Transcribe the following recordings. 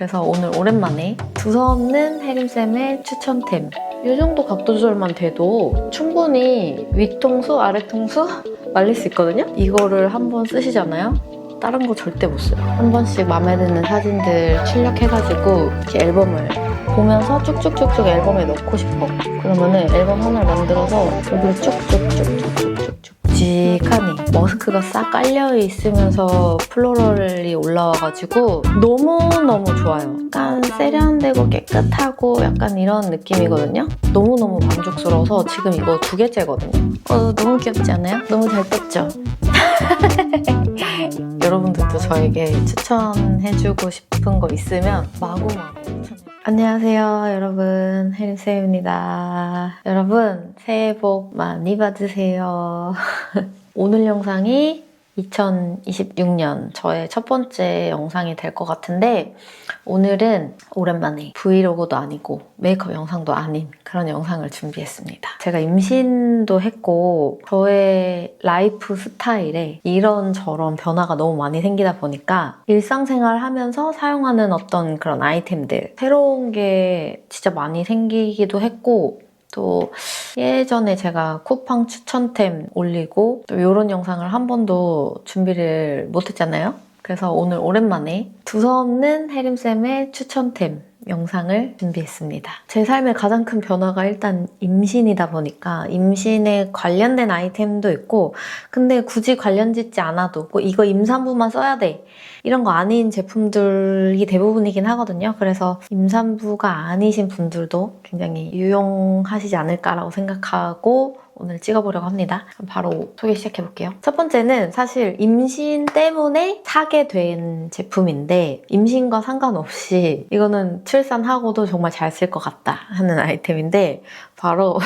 그래서 오늘 오랜만에 두서없는 혜림쌤의 추천템. 이 정도 각도 조절만 돼도 충분히 위통수, 아래통수 말릴 수 있거든요? 이거를 한번 쓰시잖아요? 다른 거 절대 못 써요. 한 번씩 마음에 드는 사진들 출력해가지고 이렇게 앨범을 보면서 쭉쭉쭉쭉 앨범에 넣고 싶어. 그러면은 앨범 하나를 만들어서 여기를 쭉쭉쭉쭉쭉쭉 묵직하니 머스크가 싹 깔려 있으면서 플로럴이 올라와가지고 너무너무 좋아요. 약간 세련되고 깨끗하고 약간 이런 느낌이거든요. 너무너무 만족스러워서 지금 이거 2개째거든요. 너무 귀엽지 않아요? 너무 잘 떴죠? 여러분들도 저에게 추천해주고 싶은 거 있으면 마구마구 추천해요. 안녕하세요 여러분, 혜림쌤입니다. 여러분 새해 복 많이 받으세요. 오늘 영상이 2026년 저의 첫 번째 영상이 될 것 같은데, 오늘은 오랜만에 브이로그도 아니고 메이크업 영상도 아닌 그런 영상을 준비했습니다. 제가 임신도 했고 저의 라이프 스타일에 이런저런 변화가 너무 많이 생기다 보니까 일상생활 하면서 사용하는 어떤 그런 아이템들, 새로운 게 진짜 많이 생기기도 했고, 또 예전에 제가 쿠팡 추천템 올리고 또 이런 영상을 한 번도 준비를 못했잖아요. 그래서 오늘 오랜만에 두서없는 혜림쌤의 추천템 영상을 준비했습니다. 제 삶의 가장 큰 변화가 일단 임신이다 보니까 임신에 관련된 아이템도 있고, 근데 굳이 관련 짓지 않아도 이거 임산부만 써야 돼 이런 거 아닌 제품들이 대부분이긴 하거든요. 그래서 임산부가 아니신 분들도 굉장히 유용하시지 않을까라고 생각하고 오늘 찍어보려고 합니다. 그럼 바로 소개 시작해볼게요. 첫 번째는 사실 임신 때문에 사게 된 제품인데, 임신과 상관없이 이거는 출산하고도 정말 잘 쓸 것 같다 하는 아이템인데, 바로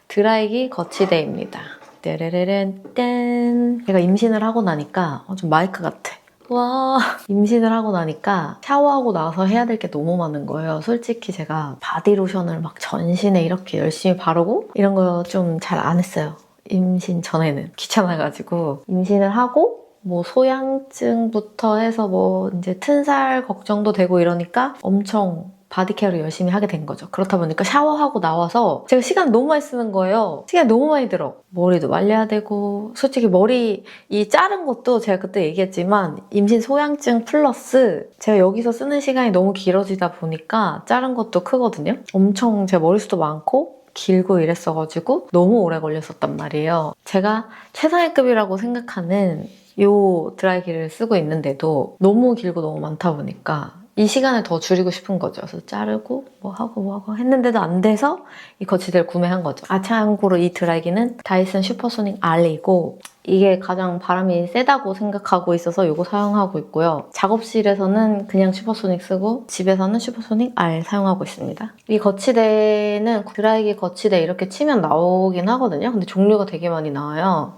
드라이기 거치대입니다. 떼레레렌 짠. 제가 임신을 하고 나니까 좀 마이크 같아. 와, 임신을 하고 나니까 샤워하고 나서 해야 될 게 너무 많은 거예요. 솔직히 제가 바디로션을 막 전신에 이렇게 열심히 바르고 이런 거 좀 잘 안 했어요. 임신 전에는 귀찮아가지고. 임신을 하고 뭐 소양증부터 해서 뭐 이제 튼살 걱정도 되고 이러니까 엄청 바디케어를 열심히 하게 된 거죠. 그렇다 보니까 샤워하고 나와서 제가 시간 너무 많이 쓰는 거예요. 시간이 너무 많이 들어. 머리도 말려야 되고, 솔직히 머리 이 자른 것도 제가 그때 얘기했지만 임신 소양증 플러스 제가 여기서 쓰는 시간이 너무 길어지다 보니까 자른 것도 크거든요. 엄청 제 머리숱도 많고 길고 이랬어가지고 너무 오래 걸렸었단 말이에요. 제가 최상위급이라고 생각하는 이 드라이기를 쓰고 있는데도 너무 길고 너무 많다 보니까 이 시간을 더 줄이고 싶은 거죠. 그래서 자르고 뭐 하고 했는데도 안 돼서 이 거치대를 구매한 거죠. 참고로 이 드라이기는 다이슨 슈퍼소닉 R이고 이게 가장 바람이 세다고 생각하고 있어서 이거 사용하고 있고요. 작업실에서는 그냥 슈퍼소닉 쓰고 집에서는 슈퍼소닉 R 사용하고 있습니다. 이 거치대는 드라이기 거치대 이렇게 치면 나오긴 하거든요. 근데 종류가 되게 많이 나와요.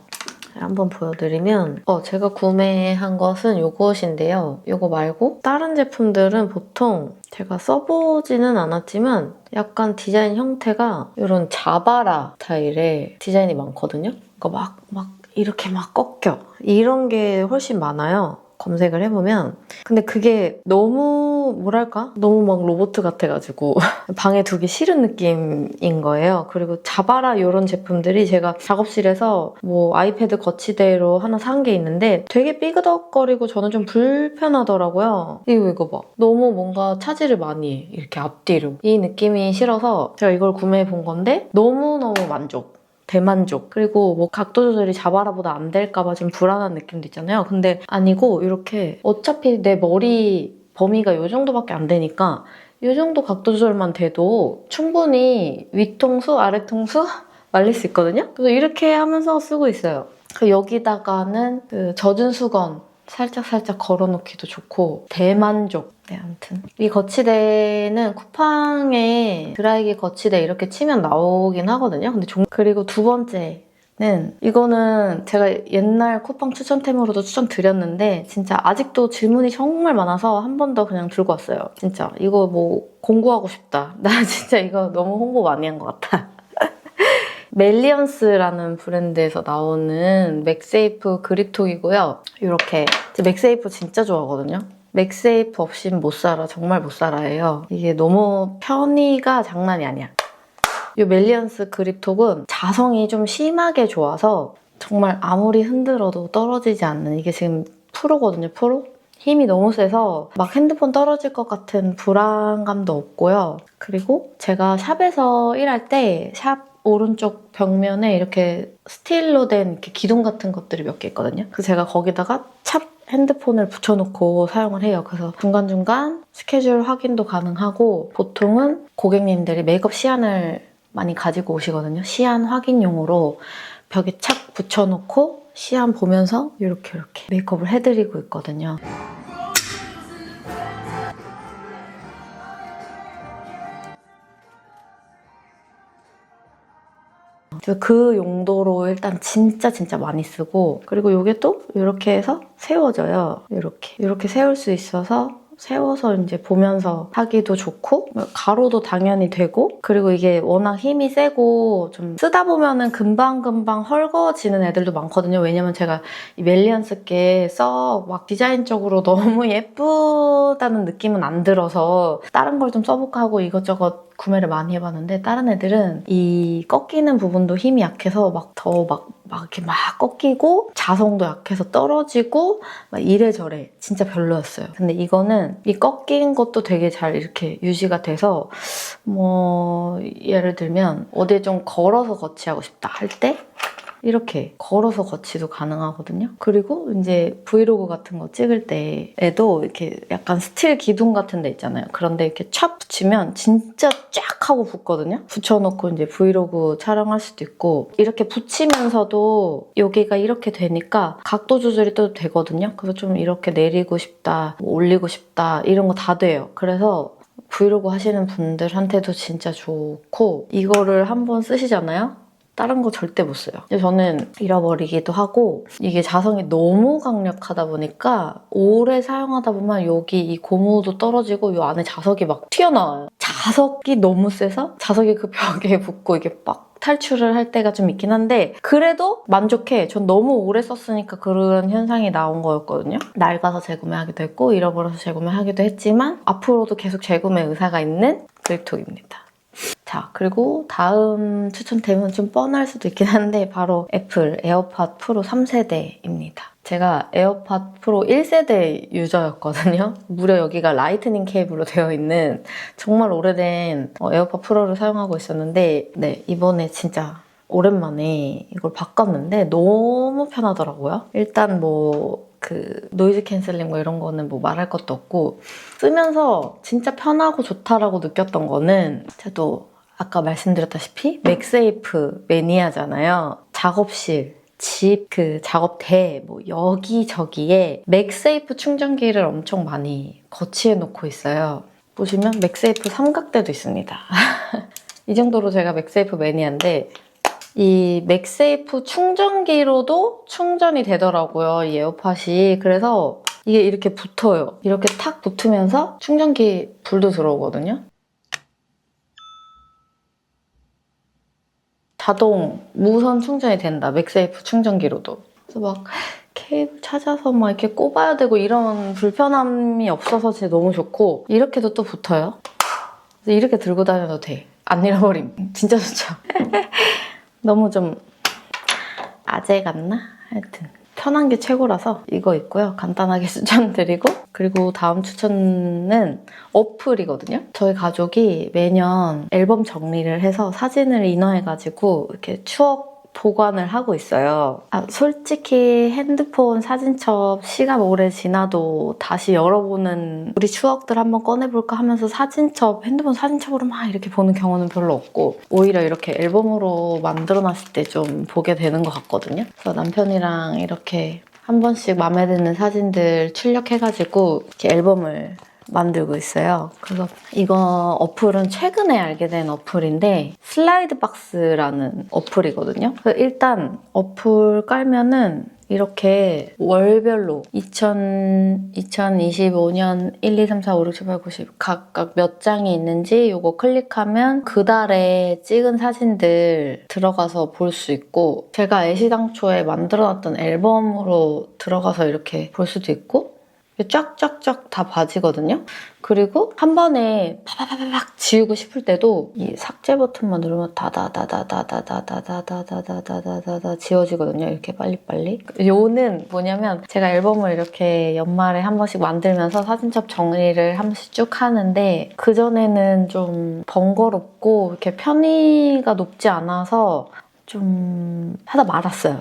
한번 보여드리면 제가 구매한 것은 이것인데요. 이거 말고 다른 제품들은 보통 제가 써보지는 않았지만 약간 디자인 형태가 이런 자바라 스타일의 디자인이 많거든요. 그러니까 막 이렇게 막 꺾여. 이런 게 훨씬 많아요. 검색을 해보면. 근데 그게 너무 뭐랄까? 너무 막 로봇 같아가지고 방에 두기 싫은 느낌인 거예요. 그리고 자바라 이런 제품들이 제가 작업실에서 뭐 아이패드 거치대로 하나 산 게 있는데 되게 삐그덕거리고 저는 좀 불편하더라고요. 이거 봐. 너무 뭔가 차지를 많이 해. 이렇게 앞뒤로. 이 느낌이 싫어서 제가 이걸 구매해 본 건데 너무너무 만족. 대만족. 그리고 뭐 각도 조절이 자바라보다 안 될까봐 좀 불안한 느낌도 있잖아요. 근데 아니고 이렇게 어차피 내 머리 범위가 이 정도밖에 안 되니까 이 정도 각도 조절만 돼도 충분히 위통수, 아래통수 말릴 수 있거든요. 그래서 이렇게 하면서 쓰고 있어요. 여기다가는 그 젖은 수건 살짝 걸어놓기도 좋고 대만족. 네, 아무튼 이 거치대는 쿠팡에 드라이기 거치대 이렇게 치면 나오긴 하거든요. 근데 그리고 두 번째는 이거는 제가 옛날 쿠팡 추천템으로도 추천드렸는데 진짜 아직도 질문이 정말 많아서 한 번 더 그냥 들고 왔어요. 진짜 이거 뭐 공구하고 싶다. 나 진짜 이거 너무 홍보 많이 한 것 같아. 멜리언스라는 브랜드에서 나오는 맥세이프 그립톡이고요. 이렇게 맥세이프 진짜 좋아하거든요. 맥세이프 없이는 못 살아. 정말 못 살아예요. 이게 너무 편의가 장난이 아니야. 이 멜리언스 그립톡은 자성이 좀 심하게 좋아서 정말 아무리 흔들어도 떨어지지 않는, 이게 지금 프로거든요, 프로? 힘이 너무 세서 막 핸드폰 떨어질 것 같은 불안감도 없고요. 그리고 제가 샵에서 일할 때 샵 오른쪽 벽면에 이렇게 스틸로 된 이렇게 기둥 같은 것들이 몇 개 있거든요. 그래서 제가 거기다가 샵 핸드폰을 붙여놓고 사용을 해요. 그래서 중간중간 스케줄 확인도 가능하고, 보통은 고객님들이 메이크업 시안을 많이 가지고 오시거든요. 시안 확인용으로 벽에 착 붙여놓고 시안 보면서 이렇게 메이크업을 해드리고 있거든요. 그 용도로 일단 진짜 많이 쓰고, 그리고 이게 또 이렇게 해서 세워져요. 이렇게 세울 수 있어서 세워서 이제 보면서 하기도 좋고, 가로도 당연히 되고, 그리고 이게 워낙 힘이 세고 좀 쓰다 보면은 금방금방 헐거워지는 애들도 많거든요. 왜냐면 제가 이 멜리언스께 써 막 디자인적으로 너무 예쁘다는 느낌은 안 들어서 다른 걸 좀 써볼까 하고 이것저것 구매를 많이 해봤는데, 다른 애들은 이 꺾이는 부분도 힘이 약해서 막 이렇게 막 꺾이고 자성도 약해서 떨어지고 막 이래저래 진짜 별로였어요. 근데 이거는 이 꺾인 것도 되게 잘 이렇게 유지가 돼서, 뭐 예를 들면 어디에 좀 걸어서 거치하고 싶다 할 때 이렇게 걸어서 거치도 가능하거든요. 그리고 이제 브이로그 같은 거 찍을 때에도 이렇게 약간 스틸 기둥 같은 데 있잖아요. 그런데 이렇게 촥 붙이면 진짜 쫙 하고 붙거든요. 붙여놓고 이제 브이로그 촬영할 수도 있고, 이렇게 붙이면서도 여기가 이렇게 되니까 각도 조절이 또 되거든요. 그래서 좀 이렇게 내리고 싶다, 뭐 올리고 싶다 이런 거 다 돼요. 그래서 브이로그 하시는 분들한테도 진짜 좋고, 이거를 한번 쓰시잖아요? 다른 거 절대 못 써요. 저는 잃어버리기도 하고, 이게 자성이 너무 강력하다 보니까 오래 사용하다 보면 여기 이 고무도 떨어지고 이 안에 자석이 막 튀어나와요. 자석이 너무 세서 자석이 그 벽에 붙고 이게 막 탈출을 할 때가 좀 있긴 한데, 그래도 만족해. 전 너무 오래 썼으니까 그런 현상이 나온 거였거든요. 낡아서 재구매하기도 했고 잃어버려서 재구매하기도 했지만 앞으로도 계속 재구매 의사가 있는 그립톡입니다. 자, 그리고 다음 추천템은 좀 뻔할 수도 있긴 한데 바로 애플 에어팟 프로 3세대입니다. 제가 에어팟 프로 1세대 유저였거든요. 무려 여기가 라이트닝 케이블로 되어 있는 정말 오래된 에어팟 프로를 사용하고 있었는데, 네, 이번에 진짜 오랜만에 이걸 바꿨는데 너무 편하더라고요. 일단 노이즈 캔슬링 이런 거는 말할 것도 없고, 쓰면서 진짜 편하고 좋다라고 느꼈던 거는, 저도 아까 말씀드렸다시피 맥세이프 매니아잖아요. 작업실, 집, 작업대 여기저기에 맥세이프 충전기를 엄청 많이 거치해 놓고 있어요. 보시면 맥세이프 삼각대도 있습니다. 이 정도로 제가 맥세이프 매니아인데, 이 맥세이프 충전기로도 충전이 되더라고요, 이 에어팟이. 그래서 이게 이렇게 붙어요. 이렇게 탁 붙으면서 충전기 불도 들어오거든요. 자동 무선 충전이 된다, 맥세이프 충전기로도. 그래서 막 케이블 찾아서 막 이렇게 꼽아야 되고 이런 불편함이 없어서 진짜 너무 좋고, 이렇게도 또 붙어요. 그래서 이렇게 들고 다녀도 돼. 안 잃어버림. 진짜 좋죠. 너무 좀 아재 같나? 하여튼 편한 게 최고라서 이거 있고요. 간단하게 추천드리고, 그리고 다음 추천은 어플이거든요. 저희 가족이 매년 앨범 정리를 해서 사진을 인화해가지고 이렇게 추억 보관을 하고 있어요. 솔직히 핸드폰 사진첩 시간 오래 지나도 다시 열어보는, 우리 추억들 한번 꺼내볼까 하면서 핸드폰 사진첩으로 막 이렇게 보는 경우는 별로 없고, 오히려 이렇게 앨범으로 만들어놨을 때 좀 보게 되는 것 같거든요. 그래서 남편이랑 이렇게 한 번씩 마음에 드는 사진들 출력해가지고 이렇게 앨범을 만들고 있어요. 그래서 이거 어플은 최근에 알게 된 어플인데, 슬라이드 박스라는 어플이거든요. 그래서 일단 어플 깔면은 이렇게 월별로 2025년 1, 2, 3, 4, 5, 6, 7, 8, 9, 10 각각 몇 장이 있는지 이거 클릭하면 그 달에 찍은 사진들 들어가서 볼 수 있고, 제가 애시당초에 만들어놨던 앨범으로 들어가서 이렇게 볼 수도 있고, 쫙쫙쫙 다 봐지거든요. 그리고 한 번에 파파파팍 지우고 싶을 때도 이 삭제 버튼만 누르면 다다다다다다다다다다다다다다다 지워지거든요. 이렇게 빨리빨리. 요는 뭐냐면 제가 앨범을 이렇게 연말에 한 번씩 만들면서 사진첩 정리를 한 번씩 쭉 하는데 그전에는 좀 번거롭고 이렇게 편의가 높지 않아서 좀 하다 말았어요.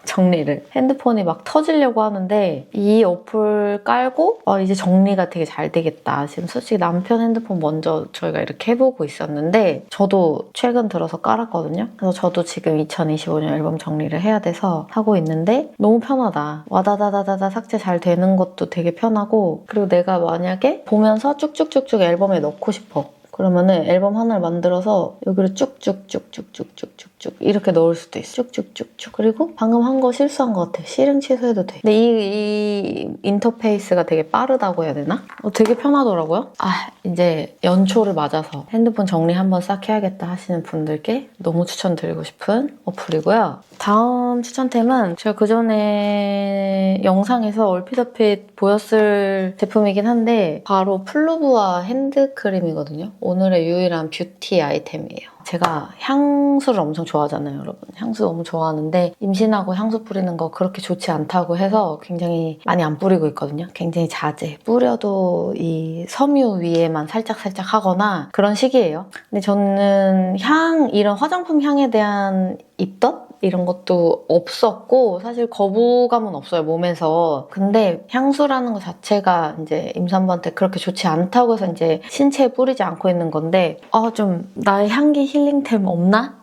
정리를. 핸드폰이 막 터지려고 하는데 이 어플 깔고 이제 정리가 되게 잘 되겠다. 지금 솔직히 남편 핸드폰 먼저 저희가 이렇게 해보고 있었는데 저도 최근 들어서 깔았거든요. 그래서 저도 지금 2025년 앨범 정리를 해야 돼서 하고 있는데 너무 편하다. 와다다다다다 삭제 잘 되는 것도 되게 편하고 그리고 내가 만약에 보면서 쭉쭉쭉쭉 앨범에 넣고 싶어. 그러면은 앨범 하나를 만들어서 여기를 쭉쭉쭉쭉쭉쭉쭉 이렇게 넣을 수도 있어. 쭉쭉쭉쭉. 그리고 방금 한 거 실수한 것 같아. 실행 취소해도 돼. 근데 이 인터페이스가 되게 빠르다고 해야 되나? 되게 편하더라고요. 이제 연초를 맞아서 핸드폰 정리 한번 싹 해야겠다 하시는 분들께 너무 추천드리고 싶은 어플이고요. 다음 추천템은 제가 그전에 영상에서 얼핏얼핏 보였을 제품이긴 한데 바로 플루부아 핸드크림이거든요. 오늘의 유일한 뷰티 아이템이에요. 제가 향수를 엄청 좋아하잖아요, 여러분. 향수 너무 좋아하는데 임신하고 향수 뿌리는 거 그렇게 좋지 않다고 해서 굉장히 많이 안 뿌리고 있거든요. 굉장히 자제. 뿌려도 이 섬유 위에만 살짝살짝 하거나 그런 식이에요. 근데 저는 이런 화장품 향에 대한 입덧? 이런 것도 없었고 사실 거부감은 없어요, 몸에서. 근데 향수라는 것 자체가 이제 임산부한테 그렇게 좋지 않다고 해서 이제 신체에 뿌리지 않고 있는 건데 좀 나의 향기 힐링템 없나?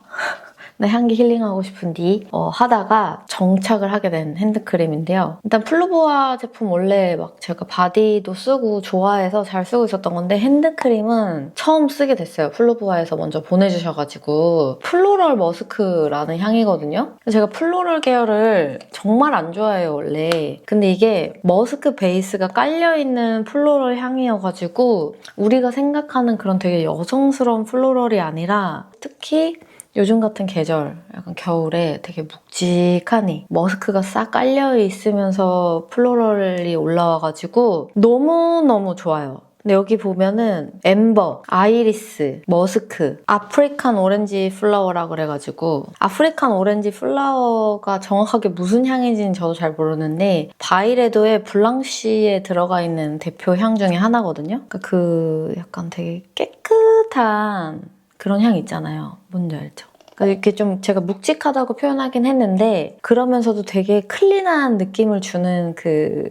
나 향기 힐링하고 싶은디 하다가 정착을 하게 된 핸드크림인데요. 일단 플루보아 제품 원래 막 제가 바디도 쓰고 좋아해서 잘 쓰고 있었던 건데 핸드크림은 처음 쓰게 됐어요. 플루보아에서 먼저 보내주셔가지고 플로럴 머스크라는 향이거든요. 제가 플로럴 계열을 정말 안 좋아해요, 원래. 근데 이게 머스크 베이스가 깔려있는 플로럴 향이어가지고 우리가 생각하는 그런 되게 여성스러운 플로럴이 아니라 특히 요즘 같은 계절, 약간 겨울에 되게 묵직하니 머스크가 싹 깔려있으면서 플로럴이 올라와가지고 너무너무 좋아요. 근데 여기 보면은 엠버, 아이리스, 머스크, 아프리칸 오렌지 플라워라 그래가지고 아프리칸 오렌지 플라워가 정확하게 무슨 향인지는 저도 잘 모르는데 바이레도의 블랑쉬에 들어가 있는 대표 향 중에 하나거든요. 그러니까 그 약간 되게 깨끗한 그런 향 있잖아요. 뭔지 알죠? 그러니까 이렇게 좀 제가 묵직하다고 표현하긴 했는데 그러면서도 되게 클린한 느낌을 주는 그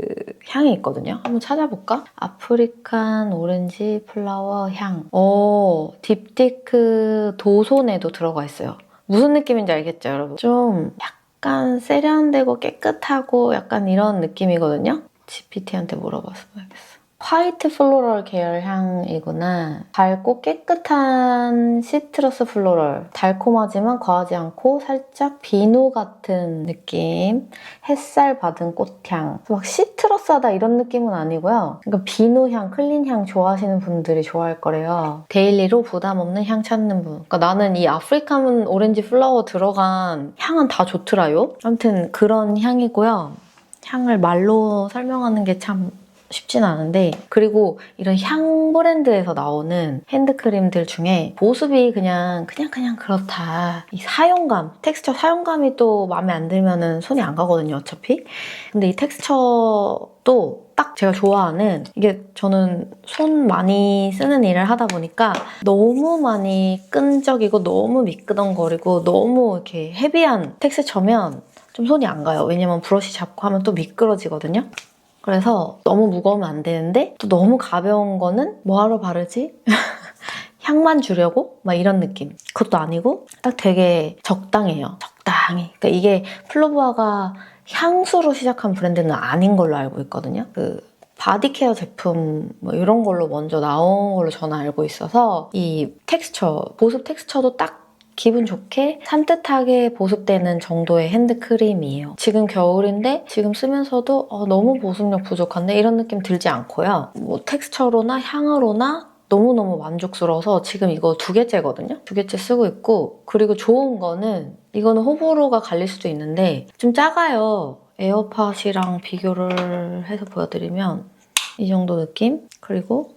향이 있거든요. 한번 찾아볼까? 아프리칸 오렌지 플라워 향. 딥티크 도손에도 들어가 있어요. 무슨 느낌인지 알겠죠, 여러분? 좀 약간 세련되고 깨끗하고 약간 이런 느낌이거든요. GPT한테 물어봐서 봐야겠어. 화이트 플로럴 계열 향이구나. 밝고 깨끗한 시트러스 플로럴. 달콤하지만 과하지 않고 살짝 비누 같은 느낌. 햇살 받은 꽃향. 막 시트러스하다 이런 느낌은 아니고요. 그러니까 비누향, 클린향 좋아하시는 분들이 좋아할 거래요. 데일리로 부담 없는 향 찾는 분. 그러니까 나는 이 아프리칸 오렌지 플라워 들어간 향은 다 좋더라요. 아무튼 그런 향이고요. 향을 말로 설명하는 게참 쉽진 않은데 그리고 이런 향 브랜드에서 나오는 핸드크림들 중에 보습이 그냥 그렇다. 이 사용감, 텍스처 사용감이 또 마음에 안 들면은 손이 안 가거든요, 어차피. 근데 이 텍스처도 딱 제가 좋아하는 이게 저는 손 많이 쓰는 일을 하다 보니까 너무 많이 끈적이고 너무 미끄덩거리고 너무 이렇게 헤비한 텍스처면 좀 손이 안 가요. 왜냐면 브러쉬 잡고 하면 또 미끄러지거든요. 그래서 너무 무거우면 안 되는데 또 너무 가벼운 거는 뭐하러 바르지? 향만 주려고? 막 이런 느낌. 그것도 아니고 딱 되게 적당해요. 적당히. 그러니까 이게 플루보아가 향수로 시작한 브랜드는 아닌 걸로 알고 있거든요. 그 바디케어 제품 뭐 이런 걸로 먼저 나온 걸로 저는 알고 있어서 이 텍스처, 보습 텍스처도 딱 기분 좋게 산뜻하게 보습되는 정도의 핸드크림이에요. 지금 겨울인데 지금 쓰면서도 너무 보습력 부족한데 이런 느낌 들지 않고요. 뭐 텍스처로나 향으로나 너무너무 만족스러워서 지금 이거 2개째거든요. 2개째 쓰고 있고 그리고 좋은 거는 이거는 호불호가 갈릴 수도 있는데 좀 작아요. 에어팟이랑 비교를 해서 보여드리면 이 정도 느낌? 그리고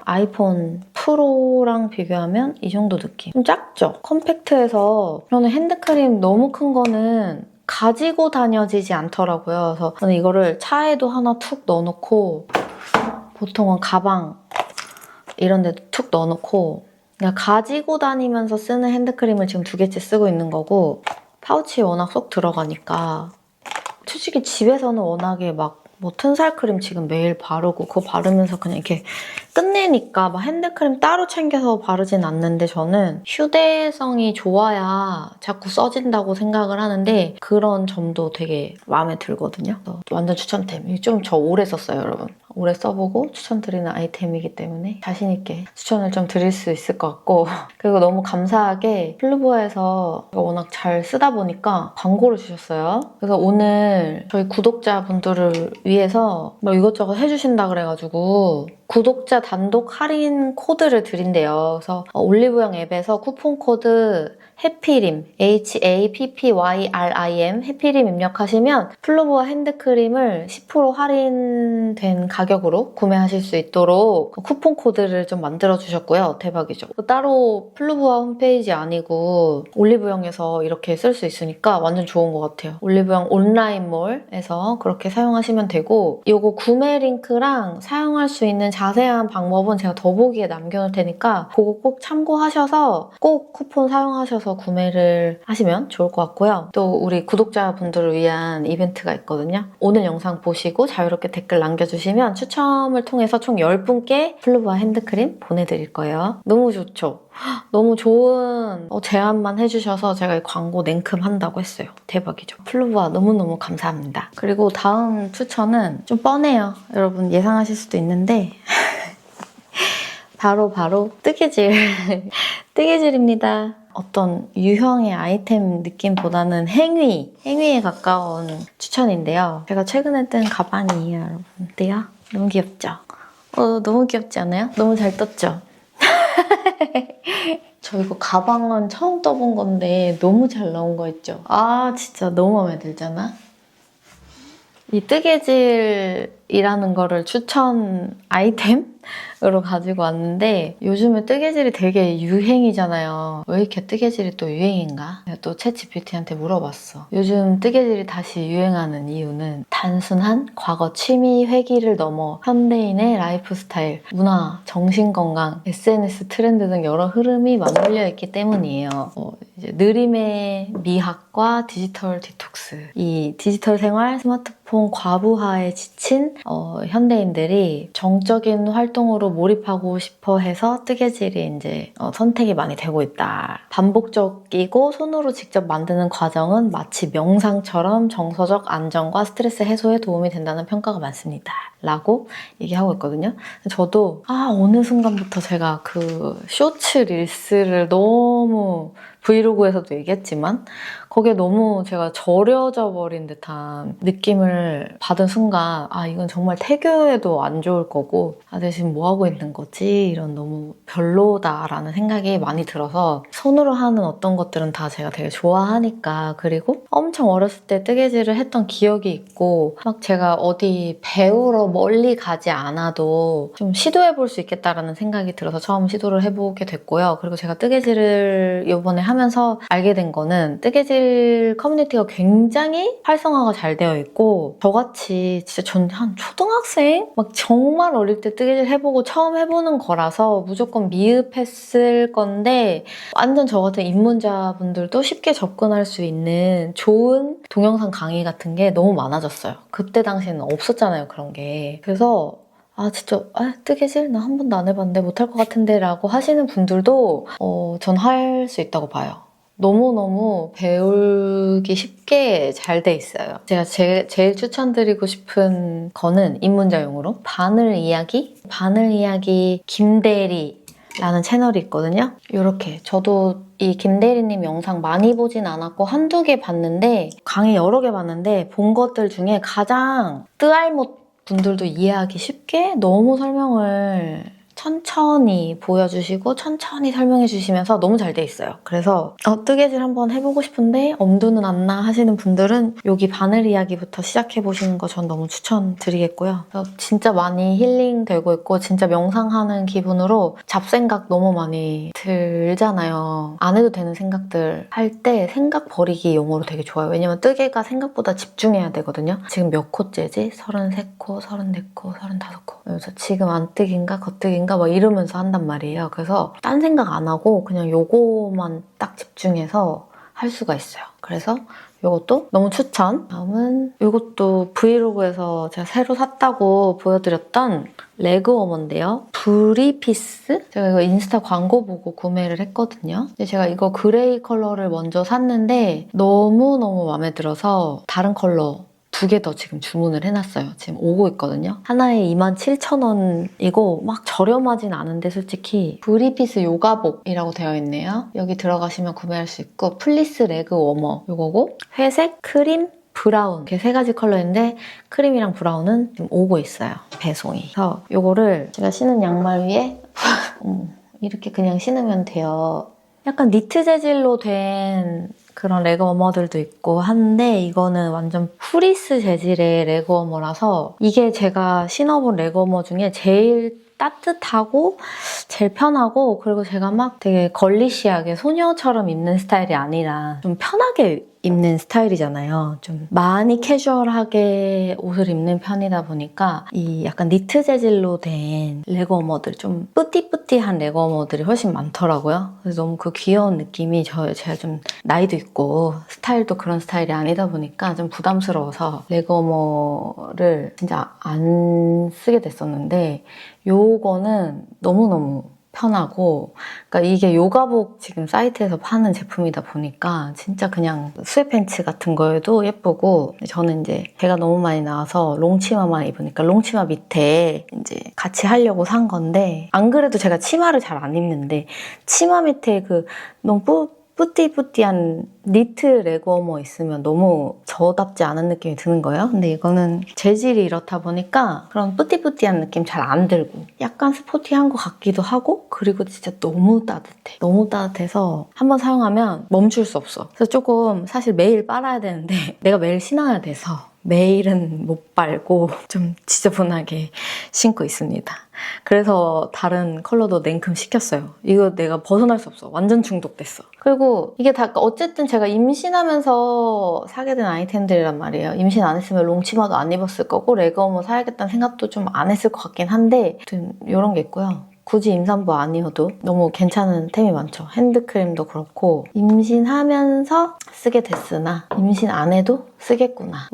아이폰 프로랑 비교하면 이 정도 느낌. 좀 작죠? 컴팩트해서 저는 핸드크림 너무 큰 거는 가지고 다녀지지 않더라고요. 그래서 저는 이거를 차에도 하나 툭 넣어놓고 보통은 가방 이런 데도 툭 넣어놓고 그냥 가지고 다니면서 쓰는 핸드크림을 지금 2개째 쓰고 있는 거고 파우치에 워낙 쏙 들어가니까 솔직히 집에서는 워낙에 막 뭐 튼살 크림 지금 매일 바르고 그거 바르면서 그냥 이렇게 끝내니까 막 핸드크림 따로 챙겨서 바르진 않는데 저는 휴대성이 좋아야 자꾸 써진다고 생각을 하는데 그런 점도 되게 마음에 들거든요. 완전 추천템. 좀 저 오래 썼어요, 여러분. 오래 써보고 추천드리는 아이템이기 때문에 자신 있게 추천을 좀 드릴 수 있을 것 같고 그리고 너무 감사하게 플루보아에서 워낙 잘 쓰다 보니까 광고를 주셨어요. 그래서 오늘 저희 구독자분들을 위해서 뭐 이것저것 해주신다 그래가지고 구독자 단독 할인 코드를 드린대요. 그래서 올리브영 앱에서 쿠폰 코드 해피림 HAPPYRIM 해피림 입력하시면 플루보아 핸드크림을 10% 할인된 가격으로 구매하실 수 있도록 쿠폰 코드를 좀 만들어 주셨고요. 대박이죠. 따로 플루보아 홈페이지 아니고 올리브영에서 이렇게 쓸 수 있으니까 완전 좋은 것 같아요. 올리브영 온라인몰에서 그렇게 사용하시면 되고 이거 구매 링크랑 사용할 수 있는 자세한 방법은 제가 더보기에 남겨놓을 테니까 그거 꼭 참고하셔서 꼭 쿠폰 사용하셔서 구매를 하시면 좋을 것 같고요. 또 우리 구독자분들을 위한 이벤트가 있거든요. 오늘 영상 보시고 자유롭게 댓글 남겨주시면 추첨을 통해서 총 10분께 플루보아 핸드크림 보내드릴 거예요. 너무 좋죠? 너무 좋은 제안만 해주셔서 제가 이 광고 냉큼 한다고 했어요. 대박이죠? 플루보아 너무너무 감사합니다. 그리고 다음 추천은 좀 뻔해요. 여러분 예상하실 수도 있는데 바로 뜨개질. 뜨개질입니다. 어떤 유형의 아이템 느낌보다는 행위에 가까운 추천인데요. 제가 최근에 뜬 가방이에요, 여러분. 어때요? 너무 귀엽죠? 너무 귀엽지 않아요? 너무 잘 떴죠? 저 이거 가방은 처음 떠본 건데 너무 잘 나온 거 있죠? 아, 진짜 너무 마음에 들잖아? 이 뜨개질이라는 거를 추천 아이템으로 가지고 왔는데 요즘에 뜨개질이 되게 유행이잖아요. 왜 이렇게 뜨개질이 또 유행인가? 내가 또 챗GPT한테 물어봤어. 요즘 뜨개질이 다시 유행하는 이유는 단순한 과거 취미 회귀를 넘어 현대인의 라이프 스타일, 문화, 정신건강, SNS 트렌드 등 여러 흐름이 맞물려 있기 때문이에요. 이제 느림의 미학과 디지털 디톡스. 이 디지털 생활, 스마트폰 과부하에 지친 현대인들이 정적인 활동으로 몰입하고 싶어 해서 뜨개질이 이제 선택이 많이 되고 있다. 반복적이고 손으로 직접 만드는 과정은 마치 명상처럼 정서적 안정과 스트레스 해소에 도움이 된다는 평가가 많습니다. 라고 얘기하고 있거든요. 저도 어느 순간부터 제가 그 쇼츠 릴스를 너무 브이로그에서도 얘기했지만 거기에 너무 제가 절여져 버린 듯한 느낌을 받은 순간 이건 정말 태교에도 안 좋을 거고 대신 뭐 하고 있는 거지? 이런 너무 별로다라는 생각이 많이 들어서 손으로 하는 어떤 것들은 다 제가 되게 좋아하니까 그리고 엄청 어렸을 때 뜨개질을 했던 기억이 있고 막 제가 어디 배우러 멀리 가지 않아도 좀 시도해볼 수 있겠다라는 생각이 들어서 처음 시도를 해보게 됐고요. 그리고 제가 뜨개질을 이번에 하면서 알게 된 거는 뜨개질 커뮤니티가 굉장히 활성화가 잘 되어 있고 저같이 진짜 전 한 초등학생? 막 정말 어릴 때 뜨개질 해보고 처음 해보는 거라서 무조건 미흡했을 건데 완전 저 같은 입문자분들도 쉽게 접근할 수 있는 좋은 동영상 강의 같은 게 너무 많아졌어요. 그때 당시에는 없었잖아요, 그런 게. 그래서 진짜 뜨개질? 나 한 번도 안 해봤는데 못할 것 같은데 라고 하시는 분들도 전 할 수 있다고 봐요. 너무너무 배우기 쉽게 잘 돼 있어요. 제가 제일 추천드리고 싶은 거는 입문자용으로 바늘 이야기 김대리라는 채널이 있거든요. 이렇게 저도 이 김대리님 영상 많이 보진 않았고 한두 개 봤는데 강의 여러 개 봤는데 본 것들 중에 가장 뜨알못 분들도 이해하기 쉽게 너무 설명을 천천히 보여주시고 천천히 설명해 주시면서 너무 잘 돼 있어요. 그래서 뜨개질 한번 해보고 싶은데 엄두는 안 나 하시는 분들은 여기 바늘 이야기부터 시작해보시는 거 전 너무 추천드리겠고요. 진짜 많이 힐링되고 있고 진짜 명상하는 기분으로 잡생각 너무 많이 들잖아요. 안 해도 되는 생각들 할 때 생각 버리기 용어로 되게 좋아요. 왜냐면 뜨개가 생각보다 집중해야 되거든요. 지금 몇 코째지? 33코, 34코, 35코. 그래서 지금 안뜨기인가 겉뜨기인가 막 이러면서 한단 말이에요. 그래서 딴 생각 안 하고 그냥 요거만 딱 집중해서 할 수가 있어요. 그래서 이것도 너무 추천. 다음은 이것도 브이로그에서 제가 새로 샀다고 보여드렸던 레그 워머인데요. 브리피스? 제가 이거 인스타 광고 보고 구매를 했거든요. 근데 제가 이거 그레이 컬러를 먼저 샀는데 너무너무 마음에 들어서 다른 컬러 2개 더 지금 주문을 해놨어요. 지금 오고 있거든요. 하나에 27,000원이고 막 저렴하진 않은데 솔직히 브리피스 요가복이라고 되어 있네요. 여기 들어가시면 구매할 수 있고 플리스 레그 워머 이거고 회색, 크림, 브라운 이렇게 3가지 컬러인데 크림이랑 브라운은 지금 오고 있어요. 배송이. 그래서 이거를 제가 신은 양말 위에 이렇게 그냥 신으면 돼요. 약간 니트 재질로 된 그런 레그 워머들도 있고 한데 이거는 완전 프리스 재질의 레그 워머라서 이게 제가 신어본 레그 워머 중에 제일 따뜻하고 제일 편하고 그리고 제가 막 되게 걸리시하게 소녀처럼 입는 스타일이 아니라 좀 편하게 입는 스타일이잖아요. 좀 많이 캐주얼하게 옷을 입는 편이다 보니까 이 약간 니트 재질로 된 레그 워머들 좀 뿌띠뿌띠한 레그 워머들이 훨씬 많더라고요. 그래서 너무 그 귀여운 느낌이 제가 좀 나이도 있고 스타일도 그런 스타일이 아니다 보니까 좀 부담스러워서 레그 워머를 진짜 안 쓰게 됐었는데 요거는 너무너무 편하고 그러니까 이게 요가복 지금 사이트에서 파는 제품이다 보니까 진짜 그냥 스웨팬츠 같은 거에도 예쁘고 저는 이제 배가 너무 많이 나와서 롱치마만 입으니까 롱치마 밑에 이제 같이 하려고 산 건데 안 그래도 제가 치마를 잘 안 입는데 치마 밑에 그 너무 뿌띠뿌띠한 니트 레그 워머 있으면 너무 저답지 않은 느낌이 드는 거예요. 근데 이거는 재질이 이렇다 보니까 그런 뿌띠뿌띠한 느낌 잘 안 들고 약간 스포티한 것 같기도 하고 그리고 진짜 너무 따뜻해. 너무 따뜻해서 한번 사용하면 멈출 수 없어. 그래서 조금 사실 매일 빨아야 되는데 내가 매일 신어야 돼서 매일은 못 빨고 좀 지저분하게 신고 있습니다. 그래서 다른 컬러도 냉큼 시켰어요. 이거 내가 벗어날 수 없어. 완전 중독됐어. 그리고 이게 다 어쨌든 제가 임신하면서 사게 된 아이템들이란 말이에요. 임신 안 했으면 롱치마도 안 입었을 거고 레그 워머 사야겠다는 생각도 좀 안 했을 것 같긴 한데 아무튼 이런 게 있고요. 굳이 임산부 아니어도 너무 괜찮은 템이 많죠. 핸드크림도 그렇고 임신하면서 쓰게 됐으나 임신 안 해도 쓰겠구나.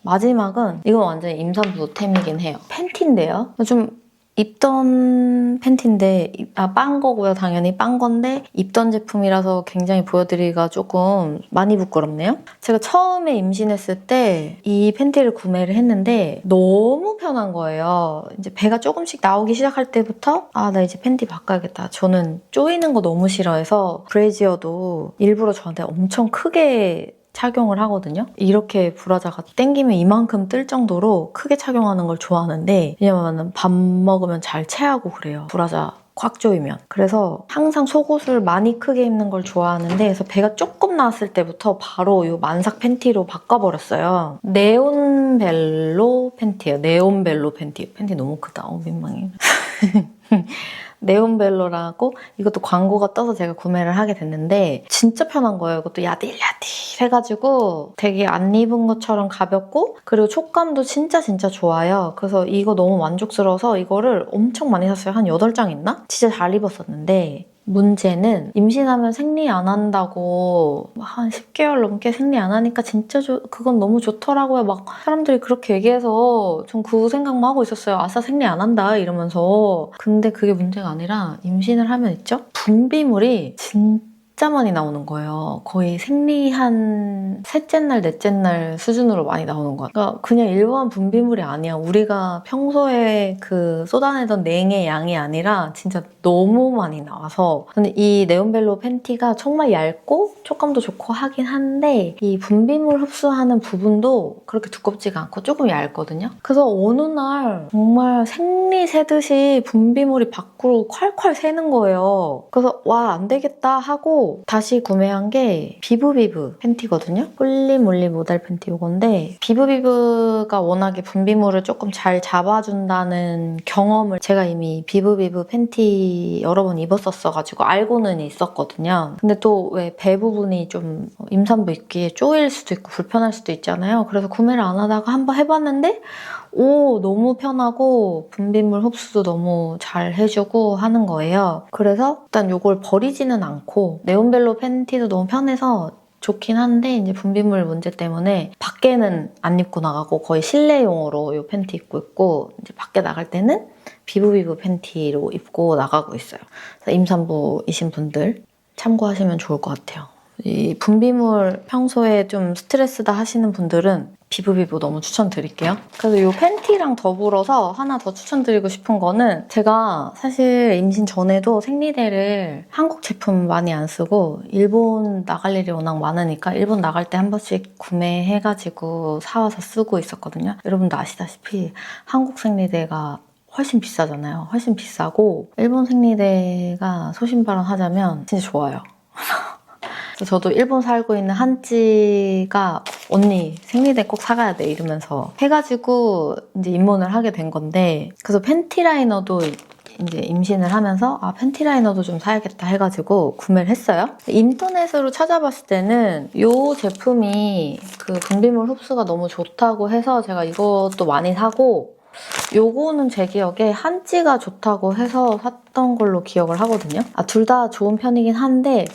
마지막은 이건 완전 임산부 템이긴 해요. 팬티인데요. 좀 입던 팬티인데 빤 거고요. 당연히 빤 건데 입던 제품이라서 굉장히 보여드리기가 조금 많이 부끄럽네요. 제가 처음에 임신했을 때 이 팬티를 구매를 했는데 너무 편한 거예요. 이제 배가 조금씩 나오기 시작할 때부터 나 이제 팬티 바꿔야겠다. 저는 조이는 거 너무 싫어해서 브래지어도 일부러 저한테 엄청 크게 착용을 하거든요. 이렇게 브라자가 땡기면 이만큼 뜰 정도로 크게 착용하는 걸 좋아하는데 왜냐면 밥 먹으면 잘 체하고 그래요. 브라자 꽉 조이면. 그래서 항상 속옷을 많이 크게 입는 걸 좋아하는데 그래서 배가 조금 나왔을 때부터 바로 이 만삭 팬티로 바꿔버렸어요. 네온벨로 팬티예요. 네온벨로 팬티. 팬티 너무 크다. 민망해. 네온벨로라고 이것도 광고가 떠서 제가 구매를 하게 됐는데 진짜 편한 거예요. 이것도 야들야들해가지고 되게 안 입은 것처럼 가볍고 그리고 촉감도 진짜 좋아요. 그래서 이거 너무 만족스러워서 이거를 엄청 많이 샀어요. 한 8장 있나? 진짜 잘 입었었는데 문제는 임신하면 생리 안 한다고 한 10개월 넘게 생리 안 하니까 진짜 그건 너무 좋더라고요. 막 사람들이 그렇게 얘기해서 전 그 생각만 하고 있었어요. 아싸 생리 안 한다 이러면서. 근데 그게 문제가 아니라 임신을 하면 있죠? 분비물이 진짜 진짜 많이 나오는 거예요. 거의 생리한 셋째 날, 넷째 날 수준으로 많이 나오는 거야. 그러니까 그냥 일반 분비물이 아니야. 우리가 평소에 그 쏟아내던 냉의 양이 아니라 진짜 너무 많이 나와서. 근데 이 네온벨로 팬티가 정말 얇고 촉감도 좋고 하긴 한데 이 분비물 흡수하는 부분도 그렇게 두껍지가 않고 조금 얇거든요. 그래서 어느 날 정말 생리 새듯이 분비물이 밖으로 콸콸 새는 거예요. 그래서 와, 안 되겠다 하고 다시 구매한 게 비브비브 팬티거든요. 폴리몰리 모달 팬티 이건데 비브비브가 워낙에 분비물을 조금 잘 잡아준다는 경험을 제가 이미 비브비브 팬티 여러 번 입었었어가지고 알고는 있었거든요. 근데 또 왜 배 부분이 좀 임산부 입기에 쪼일 수도 있고 불편할 수도 있잖아요. 그래서 구매를 안 하다가 한번 해봤는데 오, 너무 편하고 분비물 흡수도 너무 잘 해주고 하는 거예요. 그래서 일단 이걸 버리지는 않고 네온벨로 팬티도 너무 편해서 좋긴 한데 이제 분비물 문제 때문에 밖에는 안 입고 나가고 거의 실내용으로 이 팬티 입고 있고 이제 밖에 나갈 때는 비브비브 팬티로 입고 나가고 있어요. 그래서 임산부이신 분들 참고하시면 좋을 것 같아요. 이 분비물 평소에 좀 스트레스다 하시는 분들은 비브비브 너무 추천드릴게요. 그래서 이 팬티랑 더불어서 하나 더 추천드리고 싶은 거는 제가 사실 임신 전에도 생리대를 한국 제품 많이 안 쓰고 일본 나갈 일이 워낙 많으니까 일본 나갈 때 한 번씩 구매해가지고 사와서 쓰고 있었거든요. 여러분도 아시다시피 한국 생리대가 훨씬 비싸잖아요. 훨씬 비싸고 일본 생리대가 소신발언하자면 진짜 좋아요. 저도 일본 살고 있는 한찌가 언니 생리대 꼭 사가야 돼 이러면서 해가지고 이제 입문을 하게 된 건데 그래서 팬티 라이너도 이제 임신을 하면서 아 팬티 라이너도 좀 사야겠다 해가지고 구매를 했어요. 인터넷으로 찾아봤을 때는 이 제품이 그 분비물 흡수가 너무 좋다고 해서 제가 이것도 많이 사고 요거는 제 기억에 한찌가 좋다고 해서 샀던 걸로 기억을 하거든요. 둘 다 좋은 편이긴 한데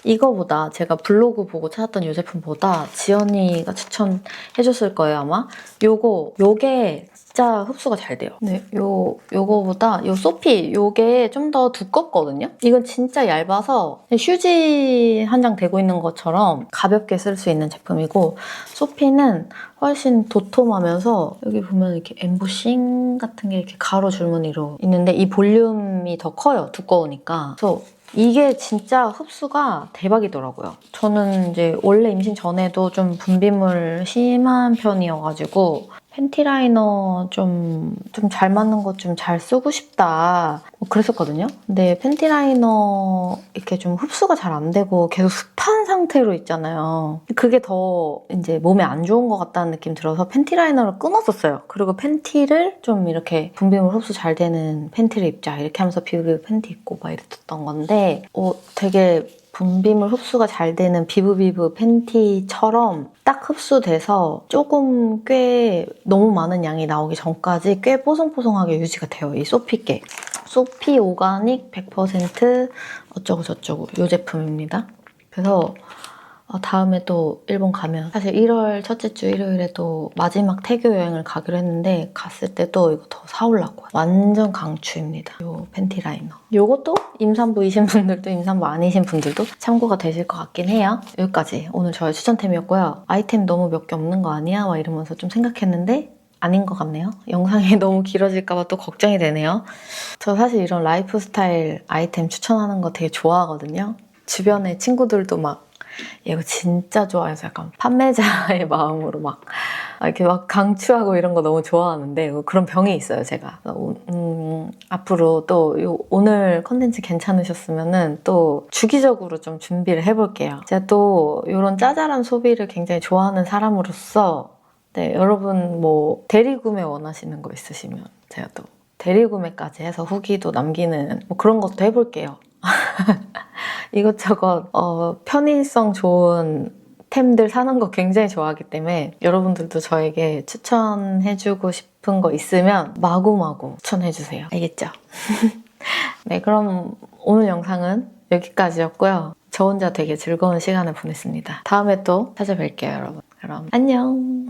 이거보다 제가 블로그 보고 찾았던 이 제품보다 지연이가 추천해줬을 거예요 아마. 요게 진짜 흡수가 잘 돼요. 네, 요거보다 요 소피 요게 좀 더 두껍거든요. 이건 진짜 얇아서 휴지 한 장 대고 있는 것처럼 가볍게 쓸 수 있는 제품이고 소피는 훨씬 도톰하면서 여기 보면 이렇게 엠보싱 같은 게 이렇게 가로 줄무늬로 있는데 이 볼륨이 더 커요. 두꺼우니까. 그래서 이게 진짜 흡수가 대박이더라고요. 저는 이제 원래 임신 전에도 좀 분비물 심한 편이어가지고 팬티 라이너 좀 잘 맞는 것 좀 잘 쓰고 싶다 그랬었거든요. 근데 팬티 라이너 이렇게 좀 흡수가 잘 안 되고 계속 습한 상태로 있잖아요. 그게 더 이제 몸에 안 좋은 것 같다는 느낌 들어서 팬티 라이너를 끊었었어요. 그리고 팬티를 좀 이렇게 분비물 흡수 잘 되는 팬티를 입자 이렇게 하면서 비브비브 팬티 입고 막 이랬던 건데 되게 분비물 흡수가 잘 되는 비브비브 팬티처럼 딱 흡수돼서 조금 꽤 너무 많은 양이 나오기 전까지 꽤 뽀송뽀송하게 유지가 돼요. 이 소피께. 소피 오가닉 100% 어쩌고 저쩌고 이 제품입니다. 그래서 다음에 또 일본 가면 사실 1월 첫째 주 일요일에 또 마지막 태교 여행을 가기로 했는데 갔을 때 또 이거 더 사오려고요. 완전 강추입니다. 이 팬티 라이너. 이것도 임산부이신 분들도 임산부 아니신 분들도 참고가 되실 것 같긴 해요. 여기까지 오늘 저의 추천템이었고요. 아이템 너무 몇 개 없는 거 아니야? 막 이러면서 좀 생각했는데 아닌 것 같네요. 영상이 너무 길어질까 봐 또 걱정이 되네요. 저 사실 이런 라이프 스타일 아이템 추천하는 거 되게 좋아하거든요. 주변에 친구들도 막 이거 진짜 좋아해서 약간 판매자의 마음으로 막 이렇게 막 강추하고 이런 거 너무 좋아하는데 그런 병이 있어요, 제가. 앞으로 또 오늘 컨텐츠 괜찮으셨으면은 또 주기적으로 좀 준비를 해볼게요. 제가 또 이런 짜잘한 소비를 굉장히 좋아하는 사람으로서 네, 여러분 뭐 대리구매 원하시는 거 있으시면 제가 또 대리구매까지 해서 후기도 남기는 뭐 그런 것도 해볼게요. 이것저것 편의성 좋은 템들 사는 거 굉장히 좋아하기 때문에 여러분들도 저에게 추천해주고 싶은 거 있으면 마구마구 추천해주세요. 알겠죠? 네, 그럼 오늘 영상은 여기까지였고요. 저 혼자 되게 즐거운 시간을 보냈습니다. 다음에 또 찾아뵐게요, 여러분. 그럼 안녕!